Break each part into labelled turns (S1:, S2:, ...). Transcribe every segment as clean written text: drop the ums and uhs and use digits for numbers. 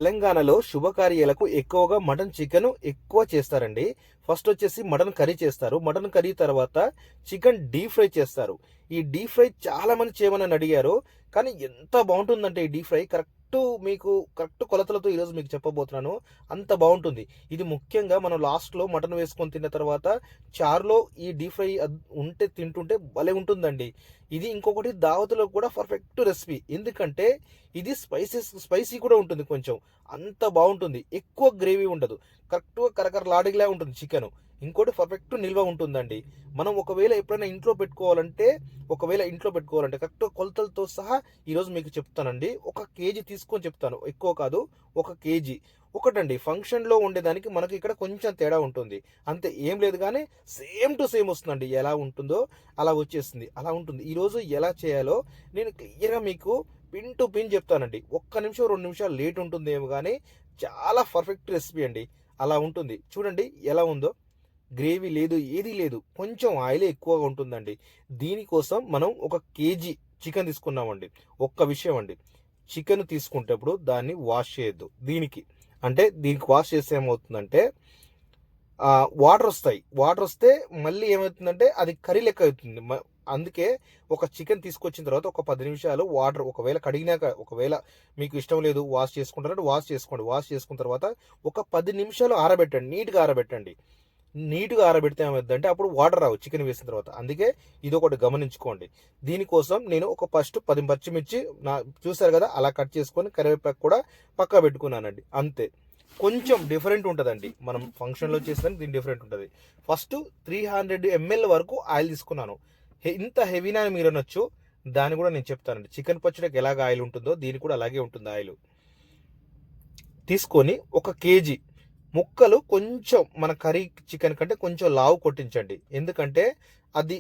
S1: తెలంగాణలో శుభకార్యాలకు ఎక్కువగా మటన్ చికెన్ ఎక్కువ చేస్తారండి. ఫస్ట్ వచ్చేసి మటన్ కర్రీ చేస్తారు. మటన్ కర్రీ తర్వాత చికెన్ డీప్ ఫ్రై చేస్తారు. ఈ డీప్ ఫ్రై చాలా మంది చేయమని అడిగారు. కానీ ఎంత బాగుంటుందంటే ఈ డీప్ ఫ్రై మీకు కరెక్ట్ కొలతలతో ఈరోజు మీకు చెప్పబోతున్నాను. అంత బాగుంటుంది. ఇది ముఖ్యంగా మనం లాస్ట్లో మటన్ వేసుకొని తిన్న తర్వాత చారులో ఈ డీప్ ఫ్రై ఉంటే తింటుంటే భలే ఉంటుందండి. ఇది ఇంకొకటి దావతులో కూడా పర్ఫెక్ట్ రెసిపీ. ఎందుకంటే ఇది స్పైసీ కూడా ఉంటుంది కొంచెం. అంత బాగుంటుంది. ఎక్కువ గ్రేవీ ఉండదు. కరెక్ట్గా కరకరలాడిలా ఉంటుంది చికెన్. ఇంకోటి పర్ఫెక్ట్ నిల్వ ఉంటుందండి. మనం ఒకవేళ ఎప్పుడైనా ఇంట్లో పెట్టుకోవాలంటే కరెక్ట్ కొలతలతో సహా ఈరోజు మీకు చెప్తానండి. 1 కేజీ తీసుకొని చెప్తాను, ఎక్కువ కాదు. 1 కేజీ ఒకటండి. ఫంక్షన్లో ఉండేదానికి మనకి ఇక్కడ కొంచెం తేడా ఉంటుంది, అంతే. ఏం లేదు, కానీ సేమ్ టు సేమ్ వస్తుందండి. ఎలా ఉంటుందో అలా వచ్చేస్తుంది, అలా ఉంటుంది. ఈరోజు ఎలా చేయాలో నేను క్లియర్గా మీకు పిన్ టు పిన్ చెప్తానండి. 1 నిమిషం 2 నిమిషాలు లేట్ ఉంటుందేమో కానీ చాలా పర్ఫెక్ట్ రెసిపీ అండి. అలా ఉంటుంది. చూడండి ఎలా ఉందో. గ్రేవీ లేదు, ఏది లేదు, కొంచెం ఆయిలే ఎక్కువగా ఉంటుందండి. దీనికోసం మనం 1 కేజీ చికెన్ తీసుకున్నామండి. ఒక్క విషయం అండి, చికెన్ తీసుకునేటప్పుడు దాన్ని వాష్ చేయొద్దు. దీనికి వాష్ చేస్తే ఏమవుతుందంటే వాటర్ వస్తాయి. వాటర్ వస్తే మళ్ళీ ఏమవుతుందంటే అది కర్రీ లెక్క అవుతుంది. అందుకే ఒక చికెన్ తీసుకొచ్చిన తర్వాత ఒక 10 నిమిషాలు వాటర్, ఒకవేళ కడిగినాక, ఒకవేళ మీకు ఇష్టం లేదు వాష్ చేసుకుంటారంటే వాష్ చేసుకోండి. వాష్ చేసుకున్న తర్వాత ఒక 10 నిమిషాలు ఆరబెట్టండి. నీట్గా ఆరబెడితే ఏమవుతుందంటే అప్పుడు వాటర్ రావు చికెన్ వేసిన తర్వాత. అందుకే ఇది ఒకటి గమనించుకోండి. దీనికోసం నేను ఫస్ట్ 10 పచ్చిమిర్చి చూసారు కదా, అలా కట్ చేసుకొని కరివేపాకు కూడా పక్కా పెట్టుకున్నానండి. అంతే. కొంచెం డిఫరెంట్ ఉంటుందండి. మనం ఫంక్షన్లో చేసేదానికి దీని డిఫరెంట్ ఉంటుంది. ఫస్ట్ 300 ml వరకు ఆయిల్ తీసుకున్నాను. ఇంత హెవీనా మీరు అనొచ్చు, దాన్ని కూడా నేను చెప్తానండి. చికెన్ పచ్చడికి ఎలాగ ఆయిల్ ఉంటుందో దీనికి కూడా అలాగే ఉంటుంది ఆయిల్. తీసుకొని 1 కేజీ ముక్కలు కొంచెం మన కర్రీ చికెన్ కంటే కొంచెం లావు కొట్టించండి. ఎందుకంటే అది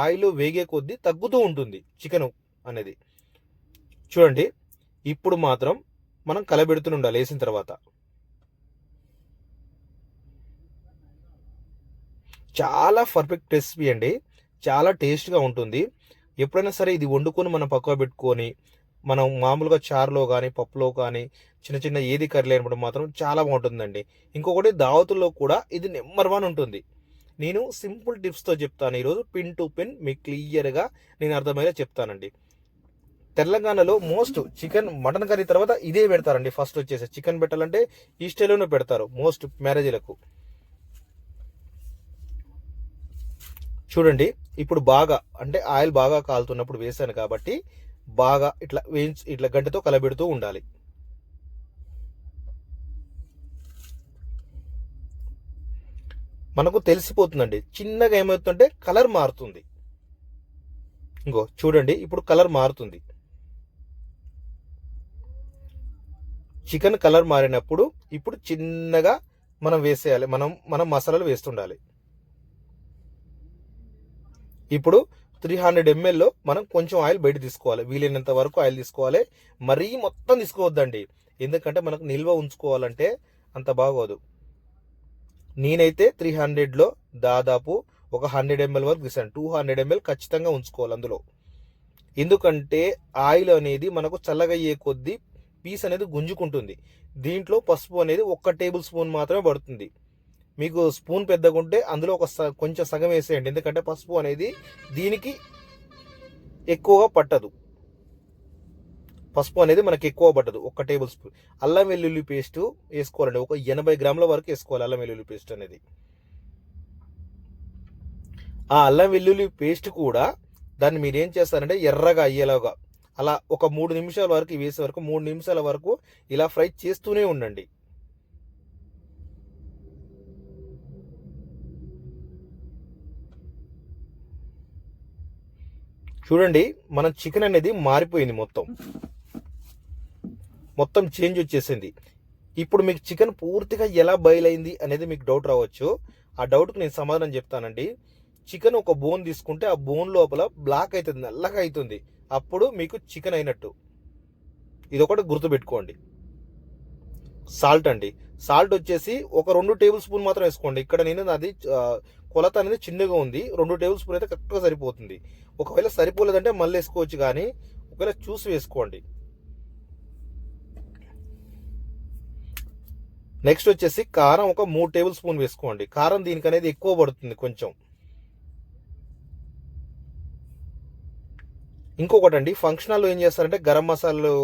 S1: ఆయిల్ వేగే కొద్దీ తగ్గుతూ ఉంటుంది చికెన్ అనేది. చూడండి, ఇప్పుడు మాత్రం మనం కలబెడుతూ ఉండాలి వేసిన తర్వాత. చాలా పర్ఫెక్ట్ రెసిపీ అండి. చాలా టేస్ట్గా ఉంటుంది. ఎప్పుడైనా సరే ఇది వండుకొని మనం పక్కన పెట్టుకొని మనం మామూలుగా చారులో కానీ పప్పులో కానీ చిన్న చిన్న ఏది కర్రీ లేనప్పుడు మాత్రం చాలా బాగుంటుందండి. ఇంకొకటి దావతుల్లో కూడా ఇది నెంబర్ 1 ఉంటుంది. నేను సింపుల్ టిప్స్తో చెప్తాను ఈరోజు. పిన్ టు పిన్ మీకు క్లియర్గా నేను అర్థమయ్యేలా చెప్తానండి. తెలంగాణలో మటన్ కర్రీ తర్వాత ఇదే పెడతారండి. ఫస్ట్ వచ్చేసి చికెన్ పెట్టాలంటే ఈ స్టైల్లోనే పెడతారు మోస్ట్ మ్యారేజ్లకు. చూడండి, ఇప్పుడు ఆయిల్ బాగా కాలుతున్నప్పుడు వేసాను కాబట్టి బాగా ఇట్లా గంటతో కలబెడుతూ ఉండాలి. మనకు తెలిసిపోతుందండి. చిన్నగా ఏమవుతుందంటే కలర్ మారుతుంది. చూడండి, ఇప్పుడు కలర్ మారుతుంది. చికెన్ కలర్ మారినప్పుడు ఇప్పుడు చిన్నగా మనం వేసేయాలి. మనం మసాలాలు వేస్తుండాలి. ఇప్పుడు 300 ml మనం కొంచెం ఆయిల్ బయట తీసుకోవాలి. వీలైనంత వరకు ఆయిల్ తీసుకోవాలి. మరీ మొత్తం తీసుకోవద్దండి, ఎందుకంటే మనకు నిల్వ ఉంచుకోవాలంటే అంత బాగోదు. నేనైతే 300లో దాదాపు 100 ml వరకు తీసాను. 200 ml ఖచ్చితంగా ఉంచుకోవాలి అందులో. ఎందుకంటే ఆయిల్ అనేది మనకు చల్లగా అయ్యే కొద్దీ పీస్ అనేది గుంజుకుంటుంది. దీంట్లో పసుపు అనేది 1 టేబుల్ స్పూన్ మాత్రమే పడుతుంది. మీకు స్పూన్ పెద్దగా ఉంటే అందులో కొంచెం సగం వేసేయండి. ఎందుకంటే పసుపు అనేది దీనికి ఎక్కువగా పట్టదు. పసుపు అనేది మనకి ఎక్కువ పట్టదు. 1 టేబుల్ స్పూన్. అల్లం వెల్లుల్లి పేస్ట్ వేసుకోవాలండి. 80 గ్రాముల వరకు వేసుకోవాలి అల్లం వెల్లుల్లి పేస్ట్ అనేది. ఆ అల్లం వెల్లుల్లి పేస్ట్ కూడా దాన్ని మీరు ఏం చేస్తారంటే ఎర్రగా అయ్యేలాగా అలా 3 నిమిషాల వరకు వేసే వరకు 3 నిమిషాల వరకు ఇలా ఫ్రై చేస్తూనే ఉండండి. చూడండి, మన చికెన్ అనేది మారిపోయింది. మొత్తం చేంజ్ వచ్చేసింది. ఇప్పుడు మీకు చికెన్ పూర్తిగా ఎలా బయలైంది అనేది మీకు డౌట్ రావచ్చు. ఆ డౌట్కి నేను సమాధానం చెప్తానండి. చికెన్ ఒక బోన్ తీసుకుంటే ఆ బోన్ లోపల బ్లాక్ అవుతుంది, నల్లగా అవుతుంది. అప్పుడు మీకు చికెన్ అయినట్టు. ఇదొకటి గుర్తుపెట్టుకోండి. సాల్ట్ అండి. సాల్ట్ వచ్చేసి 2 టేబుల్ స్పూన్ మాత్రం వేసుకోండి. ఇక్కడ అది కొలత అనేది చిన్నగా ఉంది. 2 టేబుల్ స్పూన్ అయితే కరెక్ట్గా సరిపోతుంది. ఒకవేళ సరిపోలేదంటే మళ్ళీ వేసుకోవచ్చు, కానీ ఒకవేళ చూసి వేసుకోండి. నెక్స్ట్ వచ్చేసి కారం ఒక 3 టేబుల్ స్పూన్ వేసుకోండి. కారం దీనికి అనేది ఎక్కువ పడుతుంది కొంచెం. ఇంకొకటండి, ఫంక్షన్ హాల్లో ఏం చేస్తారంటే గరం మసాలాలు,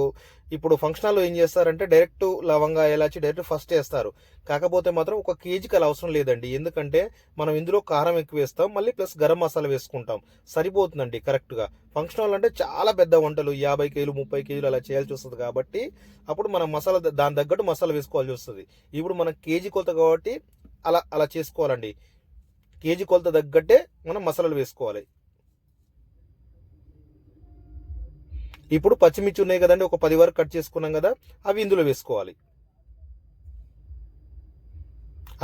S1: ఇప్పుడు ఫంక్షన్ హాల్లో ఏం చేస్తారంటే డైరెక్ట్ లవంగా ఇలాచి డైరెక్ట్ ఫస్ట్ వేస్తారు. కాకపోతే మాత్రం ఒక కేజీకి అలా అవసరం లేదండి. ఎందుకంటే మనం ఇందులో కారం ఎక్కువ వేస్తాం, మళ్ళీ ప్లస్ గరం మసాలా వేసుకుంటాం, సరిపోతుందండి కరెక్ట్గా. ఫంక్షన్ హాల్ అంటే చాలా పెద్ద వంటలు, 50 కేజీలు 30 కేజీలు అలా చేయాల్సి వస్తుంది కాబట్టి అప్పుడు మనం మసాలా దాని తగ్గట్టు మసాలా వేసుకోవాల్సి వస్తుంది. ఇప్పుడు మనం కేజీ కొలత కాబట్టి అలా అలా చేసుకోవాలండి. కేజీ కొలత తగ్గట్టే మనం మసాలాలు వేసుకోవాలి. ఇప్పుడు పచ్చిమిర్చి ఉన్నాయి కదండి, ఒక 10 వరకు కట్ చేసుకున్నాం కదా, అవి ఇందులో వేసుకోవాలి.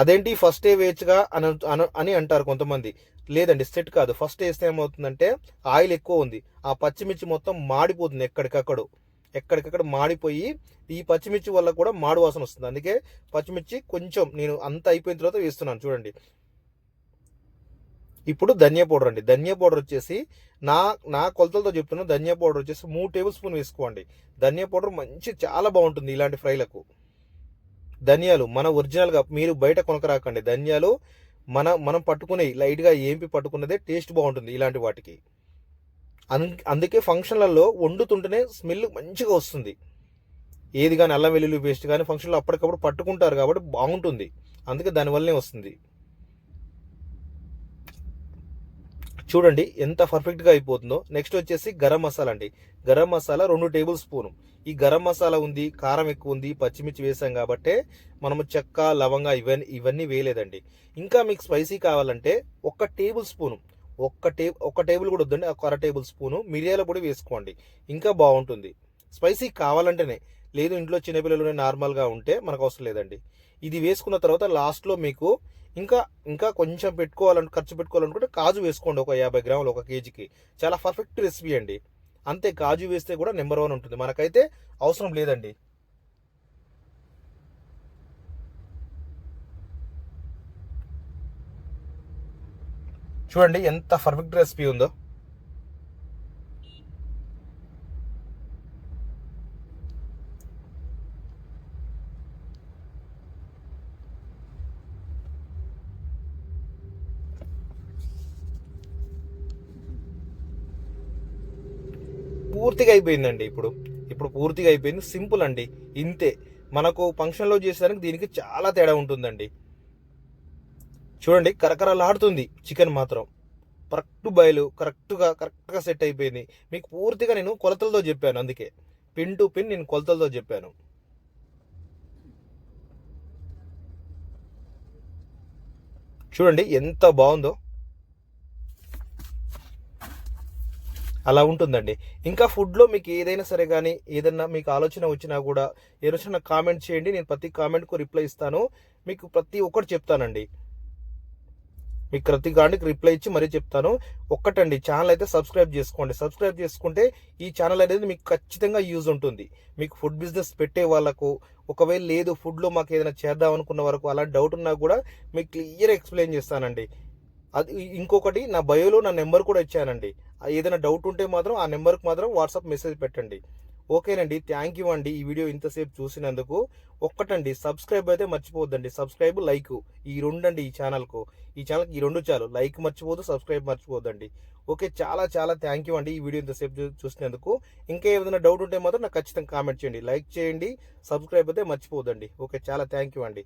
S1: అదేంటి ఫస్ట్ వేయచ్చుగా అని అంటారు కొంతమంది. లేదండి, సెట్ కాదు. ఫస్ట్ వేస్తే ఏమవుతుందంటే ఆయిల్ ఎక్కువ ఉంది, ఆ పచ్చిమిర్చి మొత్తం మాడిపోతుంది, ఎక్కడికక్కడ మాడిపోయి ఈ పచ్చిమిర్చి వల్ల కూడా మాడు వాసన వస్తుంది. అందుకే పచ్చిమిర్చి కొంచెం నేను అంత అయిపోయిన తర్వాత వేస్తున్నాను చూడండి. ఇప్పుడు ధనియా పౌడర్ అండి. ధనియా పౌడర్ వచ్చేసి నా నా కొలతలతో చెప్తున్నా. ధనియా పౌడర్ వచ్చేసి 3 టేబుల్ స్పూన్ వేసుకోండి. ధనియా పౌడర్ చాలా బాగుంటుంది ఇలాంటి ఫ్రైలకు. ధనియాలు మన ఒరిజినల్గా మీరు బయట కొనకరాకండి. ధనియాలు మనం పట్టుకునే లైట్గా ఏంపి పట్టుకున్నదే టేస్ట్ బాగుంటుంది ఇలాంటి వాటికి. అందుకే ఫంక్షన్లలో వండుతుంటేనే స్మెల్ మంచిగా వస్తుంది. ఏది కానీ అల్లం వెల్లుల్లి పేస్ట్ కానీ ఫంక్షన్లో అప్పటికప్పుడు పట్టుకుంటారు కాబట్టి బాగుంటుంది. అందుకే దానివల్లనే వస్తుంది. చూడండి ఎంత పర్ఫెక్ట్గా అయిపోతుందో. నెక్స్ట్ వచ్చేసి గరం మసాలా అండి. Garam masala 2 table spoon. ఈ గరం మసాలా ఉంది, కారం ఎక్కువ ఉంది, పచ్చిమిర్చి వేసాం కాబట్టి మనము చెక్క లవంగా ఇవన్నీ వేయలేదండి. ఇంకా మీకు స్పైసీ కావాలంటే 1 టేబుల్ స్పూను, ఒక టేబుల్ కూడా వద్దండి, ఒక 1/2 టేబుల్ స్పూను మిరియాల పొడి వేసుకోండి, ఇంకా బాగుంటుంది. స్పైసీ కావాలంటేనే, లేదు ఇంట్లో చిన్నపిల్లలు నార్మల్గా ఉంటే మనకు అవసరం లేదండి. ఇది వేసుకున్న తర్వాత లాస్ట్లో మీకు ఇంకా కొంచెం ఖర్చు పెట్టుకోవాలనుకుంటే కాజు వేసుకోండి, ఒక 50 గ్రాములు 1 కేజీకి. చాలా పర్ఫెక్ట్ రెసిపీ అండి. అంతే, కాజు వేస్తే కూడా నెంబర్ 1 ఉంటుంది. మనకైతే అవసరం లేదండి. చూడండి ఎంత పర్ఫెక్ట్ రెసిపీ ఉందో. పూర్తిగా అయిపోయిందండి. ఇప్పుడు పూర్తిగా అయిపోయింది. సింపుల్ అండి, ఇంతే. మనకు ఫంక్షన్లో చేసేదానికి దీనికి చాలా తేడా ఉంటుందండి. చూడండి కరకరలాడుతుంది చికెన్ మాత్రం. కరెక్ట్గా సెట్ అయిపోయింది. మీకు పూర్తిగా నేను కొలతలతో చెప్పాను, అందుకే పిన్ టు పిన్ నేను కొలతలతో చెప్పాను. చూడండి ఎంత బాగుందో. అలా ఉంటుందండి. ఇంకా ఫుడ్లో మీకు ఏదైనా సరే కానీ ఏదన్నా మీకు ఆలోచన వచ్చినా కూడా ఏదైనా కామెంట్ చేయండి, నేను ప్రతి కామెంట్కు రిప్లై ఇస్తాను. మీకు ప్రతి ఒక్కటి చెప్తానండి. మీకు ప్రతి కాడికి రిప్లై ఇచ్చి మరీ చెప్తాను. ఒక్కటండి, ఛానల్ అయితే సబ్స్క్రైబ్ చేసుకోండి. సబ్స్క్రైబ్ చేసుకుంటే ఈ ఛానల్ అనేది మీకు ఖచ్చితంగా యూజ్ ఉంటుంది. మీకు ఫుడ్ బిజినెస్ పెట్టే వాళ్ళకు, ఒకవేళ లేదు ఫుడ్లో మాకు ఏదైనా చేద్దాం అనుకున్న వరకు అలాంటి డౌట్ ఉన్నా కూడా మీకు క్లియర్ ఎక్స్ప్లెయిన్ చేస్తానండి. అది ఇంకొకటి, నా బయోలో నా నెంబర్ కూడా ఇచ్చానండి. ఏదైనా డౌట్ ఉంటే మాత్రం ఆ నెంబర్కి మాత్రం వాట్సాప్ మెసేజ్ పెట్టండి. ఓకేనండి, థ్యాంక్ యూ అండి ఈ వీడియో ఇంతసేపు చూసినందుకు. ఒక్కటండి, సబ్స్క్రైబ్ అయితే మర్చిపోద్దండి. సబ్స్క్రైబ్, లైక్, ఈ రెండండి ఈ ఛానల్కి ఈ రెండు చాలు. లైక్ మర్చిపోదు, సబ్స్క్రైబ్ మర్చిపోద్దండి. ఓకే, చాలా థ్యాంక్ యూ అండి ఈ వీడియో ఇంతసేపు చూసినందుకు. ఇంకా ఏదైనా డౌట్ ఉంటే మాత్రం నాకు ఖచ్చితంగా కామెంట్ చేయండి, లైక్ చేయండి, సబ్స్క్రైబ్ అయితే మర్చిపోద్దండి. ఓకే, చాలా థ్యాంక్ యూ అండి.